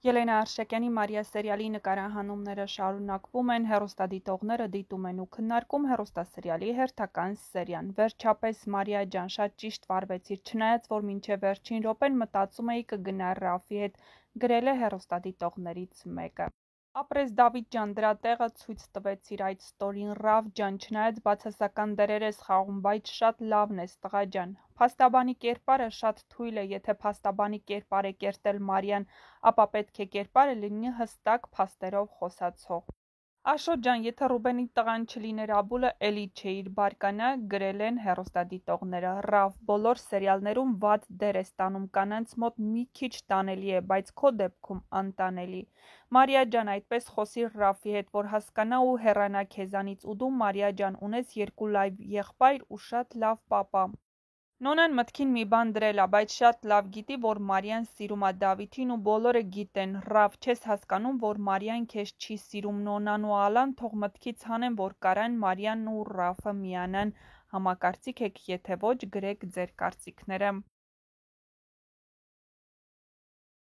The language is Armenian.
Ելենա Արշակյանի «Մարիա» սերիալի նկարահանումները շարունակվում են, հեռուստադիտողները դիտում են ու քննարկում հեռուստասերիալի հերթական սերիան։ Վերջապես Մարիա ջան, շատ ճիշտ վարվեցիր, չնայած որ մինչև վերջին րոպեն մտածում էի կգնա Ռաֆի հետ, գրել է հեռուստադիտողներից մեկը։ Ապրես Դավիթ ջան, դրա տեղը ցույց տվեցիր այդ ստորին, Ռաֆ ջան, չնայած բացասական դերեր ես խաղում, բայց շատ լավն ես, տղա ջան։ Փաստաբանի կերպարը շատ թույլ է, եթե փաստաբանի կերպար է կերտել Մարիան, ապա պետք է կերպարը լինի հստակ փաստերով խոսացող։ Աշոտ ջան, եթե Ռուբենի տղան չլիներ Աբուլը, էլի չէիր բարկանա, գրել են հեռուստադիտողները։ Ռաֆ, բոլոր սերիալներում վատ դեր ես տանում, կանանց մոտ մի քիչ տանելի է, բայց քո դեպքում անտանելի։ Մարիա ջան, այդպես խոսիր Ռաֆի հետ, որ հասկանա ու հեռանա քեզանից, ու դու Մարիա ջան, ունես 2 լայվ եղբայր ու շատ լավ պապա։ Նոնան մտքին մի բան դրել ա, բայց շատ լավ գիտի, որ Մարիան սիրում ա Դավիթին ու բոլորը գիտեն, Ռաֆ, չես հասկանում, որ Մարիան քեզ չի սիրում, Նոնան ու Ալան թող մտքից հանեն, որ կարան Մարիան ու Ռաֆը միանան, համակարծիք եք, եթե ոչ, գրեք ձեր կարծիքները։